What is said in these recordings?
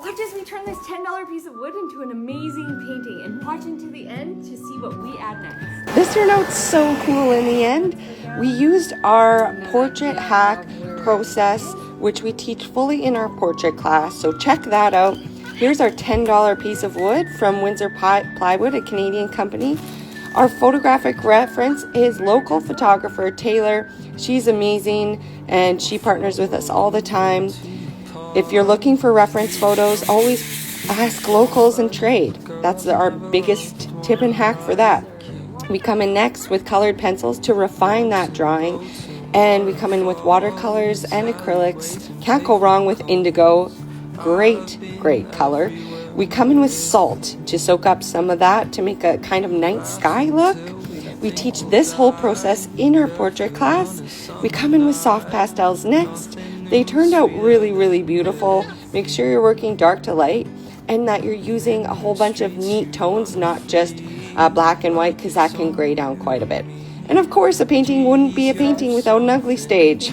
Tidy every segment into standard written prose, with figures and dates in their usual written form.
Watch as we turn this $10 piece of wood into an amazing painting, and watch into the end to see what we add next. This turned out so cool in the end. We used our portrait hack process, which we teach fully in our portrait class, so check that out. Here's our $10 piece of wood from Windsor Plywood, a Canadian company. Our photographic reference is local photographer Taylor. She's amazing and she partners with us all the time. If you're looking for reference photos, always ask locals and trade. That's our biggest tip and hack for that. We come in next with colored pencils to refine that drawing, and we come in with watercolors and acrylics. Can't go wrong with indigo. Great color. We come in with salt to soak up some of that to make a kind of night sky look. We teach this whole process in our portrait class. We come in with soft pastels next. They turned out really beautiful. Make sure you're working dark to light and that you're using a whole bunch of neat tones, not just black and white, because that can gray down quite a bit. And of course, a painting wouldn't be a painting without an ugly stage.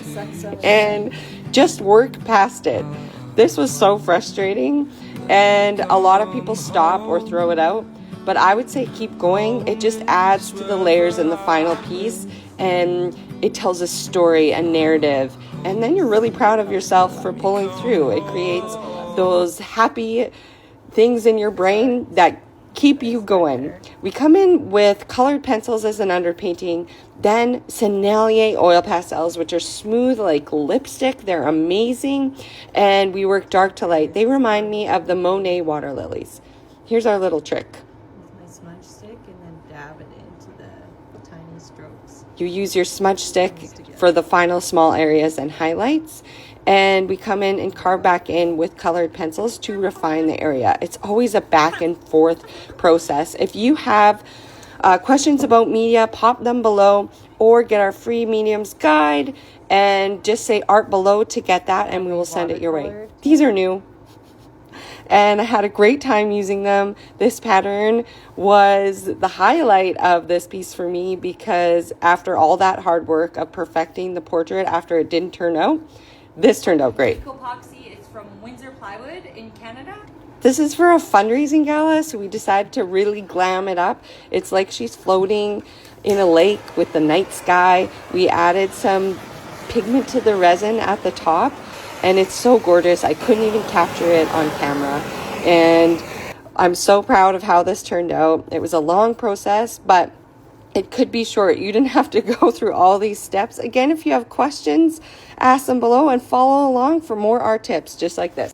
And just work past it. This was so frustrating, and a lot of people stop or throw it out, but I would say keep going. It just adds to the layers in the final piece, and it tells a story, a narrative, and then you're really proud of yourself for pulling through. It creates those happy things in your brain that keep you going. We come in with colored pencils as an underpainting, then Sennelier oil pastels, which are smooth like lipstick. They're amazing. And we work dark to light. They remind me of the Monet water lilies. Here's our little trick. With my smudge stick and then dab it into the tiny strokes. You use your smudge stick for the final small areas and highlights. And we come in and carve back in with colored pencils to refine the area. It's always a back and forth process. If you have questions about media, pop them below, or get our free mediums guide and just say art below to get that, and we will send it your way. These are new and I had a great time using them. This pattern was the highlight of this piece for me, because after all that hard work of perfecting the portrait after it didn't turn out, this turned out great. Epoxy is from Windsor Plywood in Canada. This is for a fundraising gala, so we decided to really glam it up. It's like she's floating in a lake with the night sky. We added some pigment to the resin at the top, and it's so gorgeous. I couldn't even capture it on camera, and I'm so proud of how this turned out. It was a long process, but it could be short. You didn't have to go through all these steps. Again, if you have questions, ask them below and follow along for more art tips just like this.